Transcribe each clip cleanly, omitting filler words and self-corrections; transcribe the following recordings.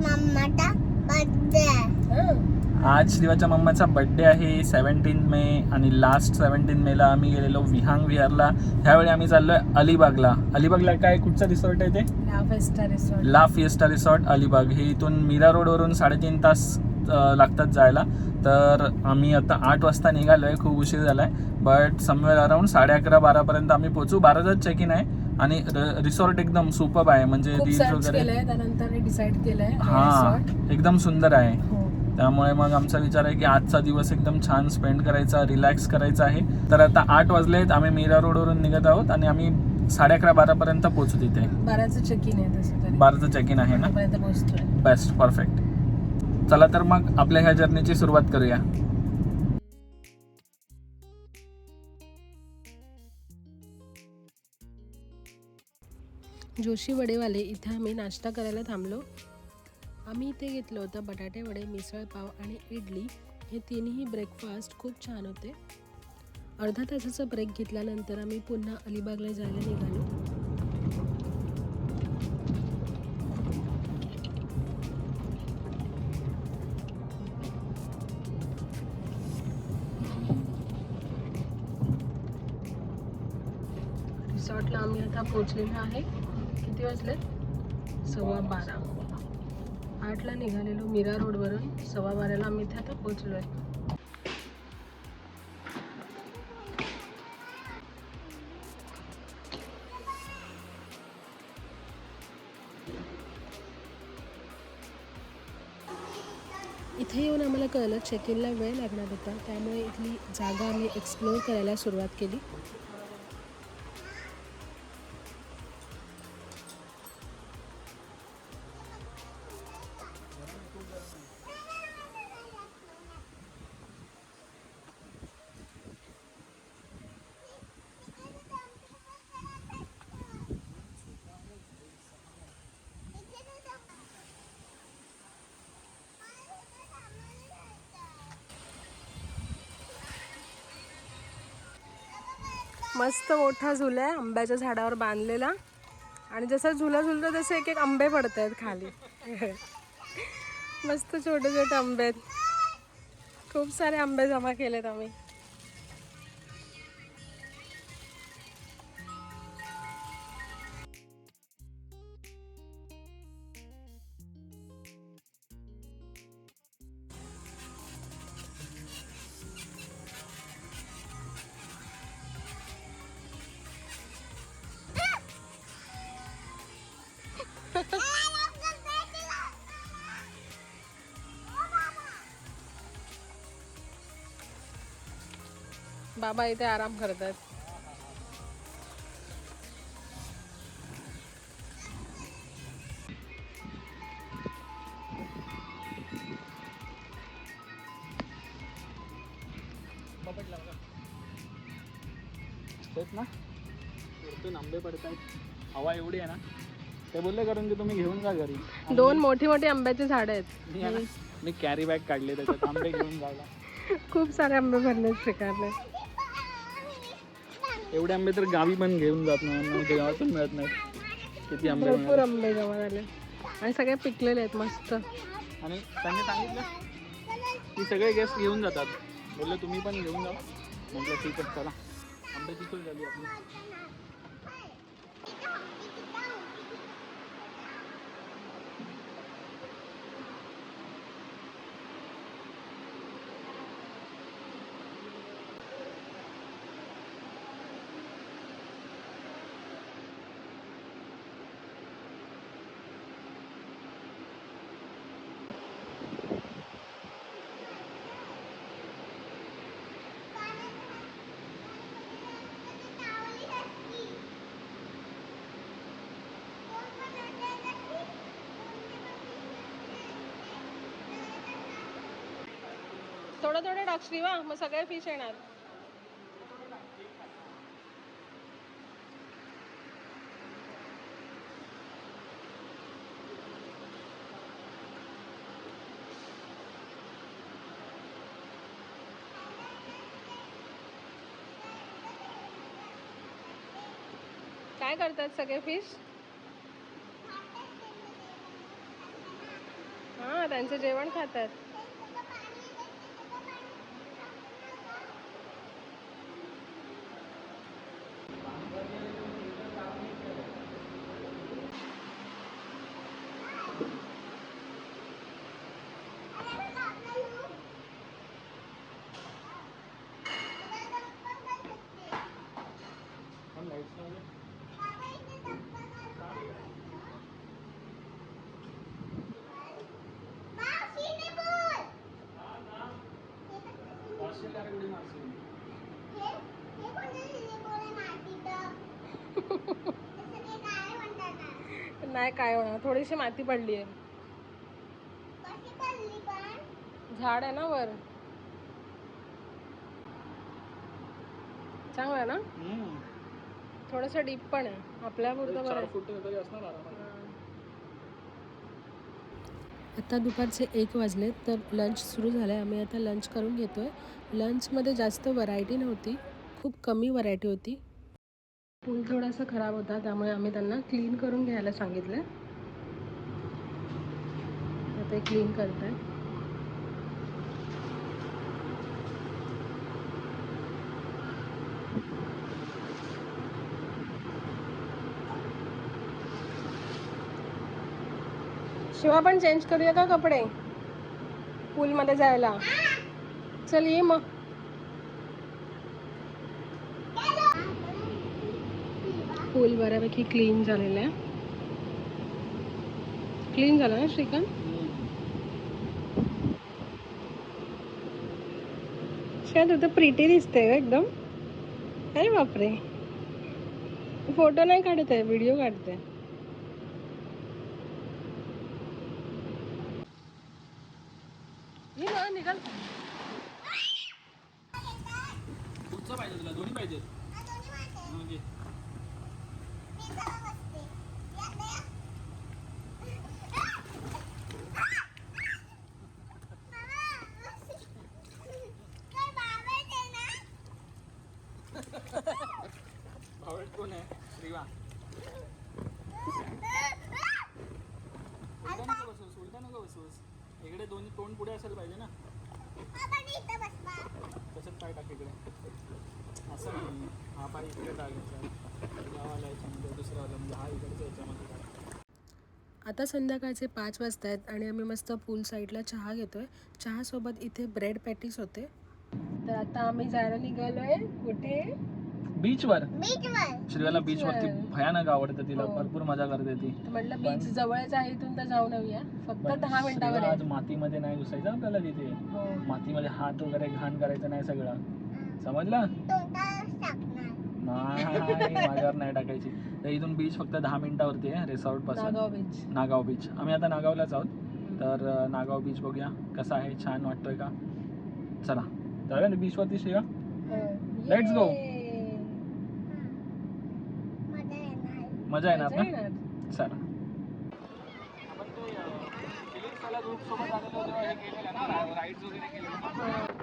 मम्माचा birthday आज श्रीवाच्या मम्माचा birthday आहे 17 मे आणि लास्ट 17 मेला आम्ही गेलेलो विहांग विहारला. ह्यावेळी आम्ही चाललोय अलिबागला. अलिबागला काय कुठचा रिसॉर्ट आहे ते? ला फिएस्टा रिसॉर्ट अलिबाग. हे इथून मीरा रोडवरून 3.5 तास लागतात जायला. तर आम्ही आता 8 वाजता निघालो आहे. खूप उशीर झाला आहे बट समवेअर अराउंड 11:30-12 पर्यंत आम्ही पोहोचू. 12चा चेक इन आहे आणि रिसॉर्ट एकदम सुपर्ब आहे. म्हणजे रील्स वगैरे त्यानंतर डिसाईड केलंय. हा एकदम सुंदर आहे. त्यामुळे मग आमचा विचार आहे की आजचा दिवस एकदम छान स्पेंड करायचा, रिलॅक्स करायचा आहे. तर आता 8 वाजलेत. आम्ही मीरा रोडवरून निघत आहोत आणि आम्ही 11:30-12 पर्यंत पोहोचू तिथे. 12चं चेक इन आहे तसं तरी. 12चं चेक इन आहे ना. Best, perfect. चला तर मग आपल्या ह्या जर्नीची सुरुवात करूया. जोशी वडेवाले इथे आम्ही नाश्ता करायला थांबलो. आम्ही इथे घेतलं होतं बटाटे वडे, मिसळ पाव आणि इडली. हे तिन्ही ब्रेकफास्ट खूप छान होते. अर्धा तासाचा ब्रेक घेतल्यानंतर आम्ही पुन्हा अलिबागला जायला निघालो. रिसॉर्टला आम्ही आता पोहोचलेलो आहे. किती वाजले? 12:15. 8ला निघालेलो मीरा रोडवरून. 12:15ला आम्ही इथे आता पोहोचलो आहे. इथे येऊन आम्हाला कळलं चेक इनला वेळ लागणार होता. त्यामुळे इथली जागा आम्ही एक्सप्लोअर करायला सुरुवात केली. मस्त मोठा झुला आहे आंब्याच्या झाडावर बांधलेला आणि जसं झुला झुलतो तसे एक एक आंबे पडत आहेत खाली. मस्त छोटे छोटे आंबे आहेत. खूप सारे आंबे जमा केलेत आम्ही. बाबा इथे आराम करतात. ना वरतून आंबे पडतायत. हवा एवढी आहे ना. ते बोलले करून की तुम्ही घेऊन जा घरी. 2 मोठी मोठी आंब्याची झाडं आहेत. मी कॅरी बॅग काढले त्याच्यात आंबे घेऊन जायला. खूप सारे आंबे भरले स्वीकारले. एवढे आंबे तर गावी पण घेऊन जात नाही, गावातून मिळत नाही. किती आंबे, भरपूर आंबे जमा झाले आणि सगळे पिकलेले आहेत मस्त. आणि त्यांनी सांगितलं की सगळे गेस्ट घेऊन जातात. बोलले तुम्ही पण घेऊन जा. म्हटलं ठीक आहे चला. आंब्याची सोय झाली आपली. थोडं थोडं टाक श्रीवा, मग सगळे फिश येणार. काय करतात सगळे फिश? ना, त्यांचं जेवण खातात. नाही काय होणार, थोडीशी माती पडली आहे. झाड आहे ना वर. चांगलं आहे ना. थोडस डीप पण आहे, आपल्या पुरतं बरं आहे. आता दुपारचे 1 वाजले तर लंच सुरू झालं आहे. आम्ही आता लंच करून घेतो आहे. लंचमध्ये जास्त व्हरायटी नव्हती, खूप कमी व्हरायटी होती. पूल थोडासा खराब होता, त्यामुळे आम्ही त्यांना क्लीन करून घ्यायला सांगितलं. आता क्लीन करत आहे. शिवा पण चेंज करूया का कपडे पूलमध्ये जायला? चल ये मग. पूल बऱ्यापैकी क्लीन झालेला आहे. क्लीन झाला ना श्रीकांत? शायद तू तर प्रिटी दिसते का एकदम. अरे बापरे, फोटो नाही काढत आहे, व्हिडिओ काढते. निघाल. कुठचं पाहिजे तुला? दोन्ही पाहिजे. भावड कोण आहे? श्रीवा. उलटा नको बसूस. इकडे दोन्ही तोंड पुढे असायला पाहिजे ना. त्याच्यात काय टाक इकडे. असं नाही, हा पाय इकडे टाकायचा, यावाला याच्यामध्ये दुसऱ्यावाला, म्हणजे हा इकडचा याच्यामध्ये टाकायचा. आता संध्याकाळचे 5 वाजता आहेत आणि आम्ही मस्त पूल साईडला चहा घेतोय. चहासोबत इथे ब्रेड पॅटीस होते. तर आता आम्ही जायला निघालोय कुठे? बीचवर. श्रीवाला बीच वरती भयानक आवडतं तिला. भरपूर मजा करते ती. म्हटलं बीच जवळच आहे, इथून तर जाऊन येऊया. फक्त 10 मिनिटावर. आज मातीमध्ये नाही घुसायचं आपल्याला तिथे. मातीमध्ये हात वगैरे घाण करायचं नाही सगळं, समजलं? नाही, माझ्यावर नाही टाकायची. तर इथून बीच फक्त 10 मिनिटावरती आहे रिसॉर्ट पासून. नागाव बीच. आम्ही आता नागावलाच आहोत. तर नागाव बीच बघूया कसा आहे, छान वाटतोय का. चला जाऊया ना बीच वरती श्रेया. Let's go. मजा येणार ना. चला. आपण ते ग्रुप सोबत आलेलो तेव्हा हे केलेलं ना, राईड्स वगैरे केलेलं.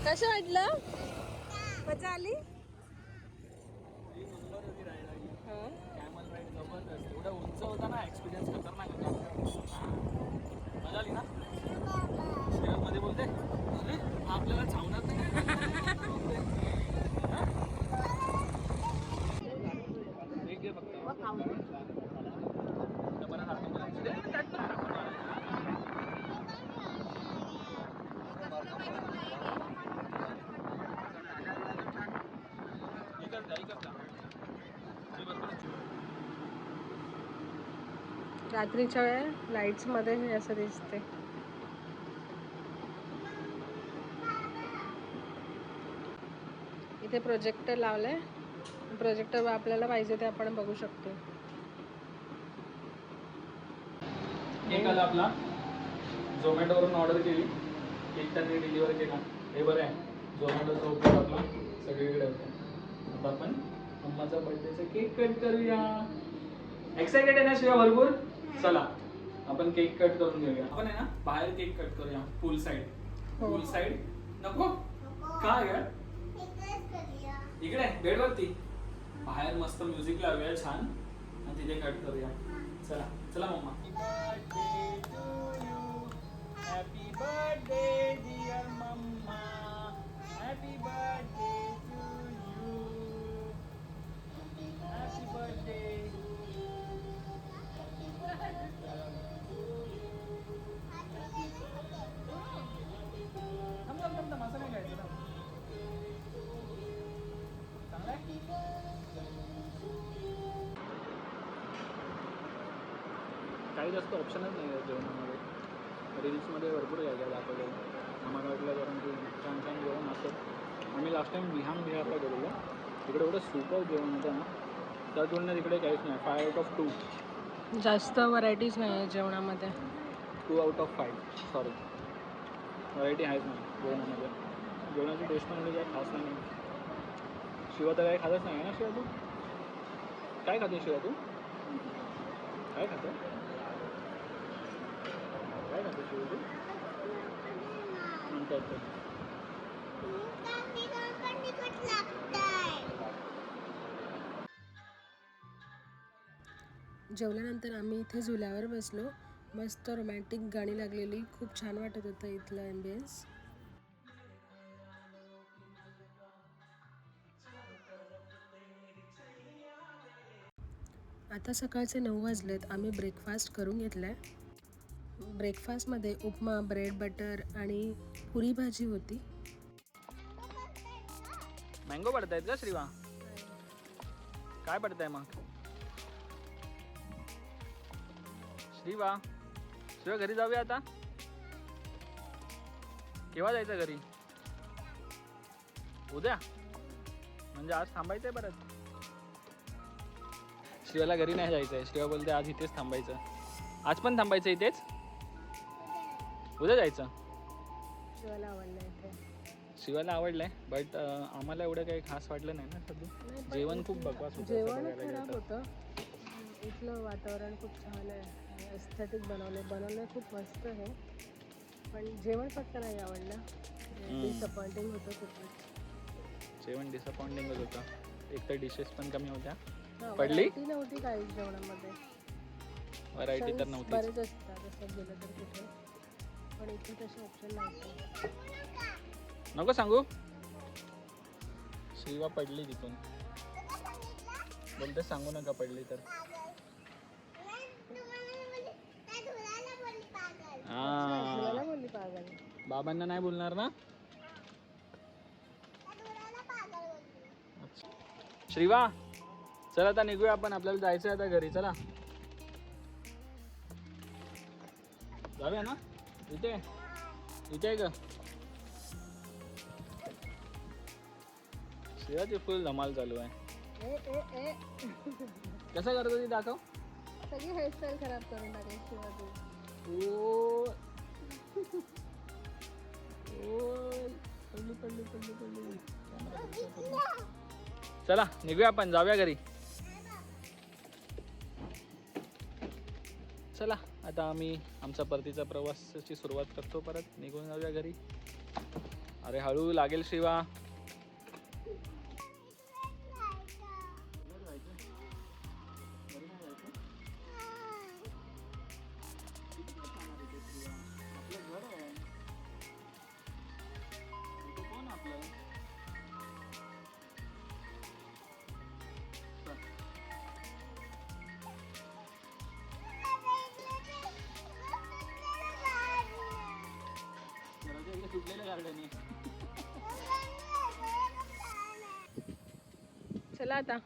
कसं वाटलं? मजा आली? कॅमल राईड जबरदस्त. एवढा उंच होता ना, एक्सपिरियन्स खतरनाक होता. मजा आली ना. मध्ये बोलते आपल्याला चावणार नाही. रात्रीच्या वेळ लाईट्समध्ये हे असं दिसते. इथे प्रोजेक्टर लावलंय. प्रोजेक्टर आपल्याला पाहिजे ते आपण बघू शकतो. केक आला आपला. झोमॅटोवरून ऑर्डर केली, केक त्यांनी डिलिव्हर केला. हे बरं आहे, झोमॅटोचा उपयोग आपला सगळीकडे होतो. आता आपण मम्माचा बर्थडेचा केक कट करूया. एक्साइटेड आहे ना शिवा भरपूर? चला आपण केक कट करून घेऊया. आपण आहे ना बाहेर केक कट करूया, फुल साईड. फुल साईड नको का ग? इकडे बेडवरती बाहेर मस्त म्युझिक लावूया छान आणि तिथे कट करूया. चला चला मम्मा. हॅपी बर्थडे डिअर मम्मा, happy birthday to you, happy birthday. थांब असं नाही खायचं ना. चांगलं आहे. काही जास्त ऑप्शनच नाही आहे जेवणामध्ये. रील्समध्ये भरपूर काय काय दाखवलं. आम्हाला वाटलं कारण की छान छान जेवण असतं. आम्ही लास्ट टाइम विहांग विहारला गेलेलो, तिकडे एवढं सुपर जेवण होतं ना, त्या तुलनेत इकडे काहीच नाही. 5 out of 2. जास्त व्हरायटीज नाही आहे जेवणामध्ये. 2 out of 5 सॉरी. व्हरायटी आहेच नाही जेवणामध्ये. जेवणाची टेस्ट पण काही खास नाही. शिवा तर काही खातच नाही ना. शिवा तू काय खाते? शिवा तू काय खाते? काय खाते शिवा तू? म्हणतात ते जेवल्यानंतर आम्ही इथे झुल्यावर बसलो. मस्त रोमॅन्टिक गाणी लागलेली. खूप छान वाटत होतं इथलं ॲम्बियन्स. आता सकाळचे 9 वाजलेत. आम्ही ब्रेकफास्ट करून घेतला आहे. ब्रेकफास्टमध्ये उपमा, ब्रेड बटर आणि पुरी भाजी होती. मँगो पडतायत का श्रीवा? काय पडताय मग? श्रीवा घरी जाऊया आता. केव्हा जायचं घरी? उद्या म्हणजे आज थांबायचंय परत. श्रीवाला घरी नाही जायचंय. श्रीवा बोलते आज इथेच थांबायचं. आज पण थांबायचं इथेच? उद्या जायचं. शिवाला आवडलं इथे. शिवाला आवडलंय बट आम्हाला एवढं काही खास वाटलं नाही ना सध्या. जेवण खूप बकवास होतं. जेवण खराब होतं. इथलं वातावरण खूप छान आहे. एस्थेटिक बनवलं खूप मस्त आहे. पण जेवण फक्त नाही आवडलं. डिसअपॉइंटिंग होतं खूपच. जेवण डिसअपॉइंटिंगच होतं. एक तर डिशेस पण कमी होत्या. पडली नव्हती काही जेवणामध्ये. व्हरायटी तर नव्हती. बरेच असतात असं गेलं तर कुठे, पण इथे तसे ऑप्शन नव्हते. नको सांगू. श्रीवा पडली तिथून. बोलते सांगू नका पडली तर. बाबांना नाही बोलणार ना. श्रीवा चला आता निघूया आपण. आपल्याला जायचं आहे आता घरी. चला जाऊया ना. इथे आहे का? शिवाची फुल धमाल चालू आहे. कसं करतो ती दाखव. सगळी हेअरस्टाईल खराब करून टाकली शिवा तू. पडली. चला निघूया आपण. जाऊया घरी. चला आता आम्ही आमचा परतीचा प्रवासाची सुरुवात करतो. परत निघून जाऊया घरी. अरे हळू लागेल शिवा. चला आता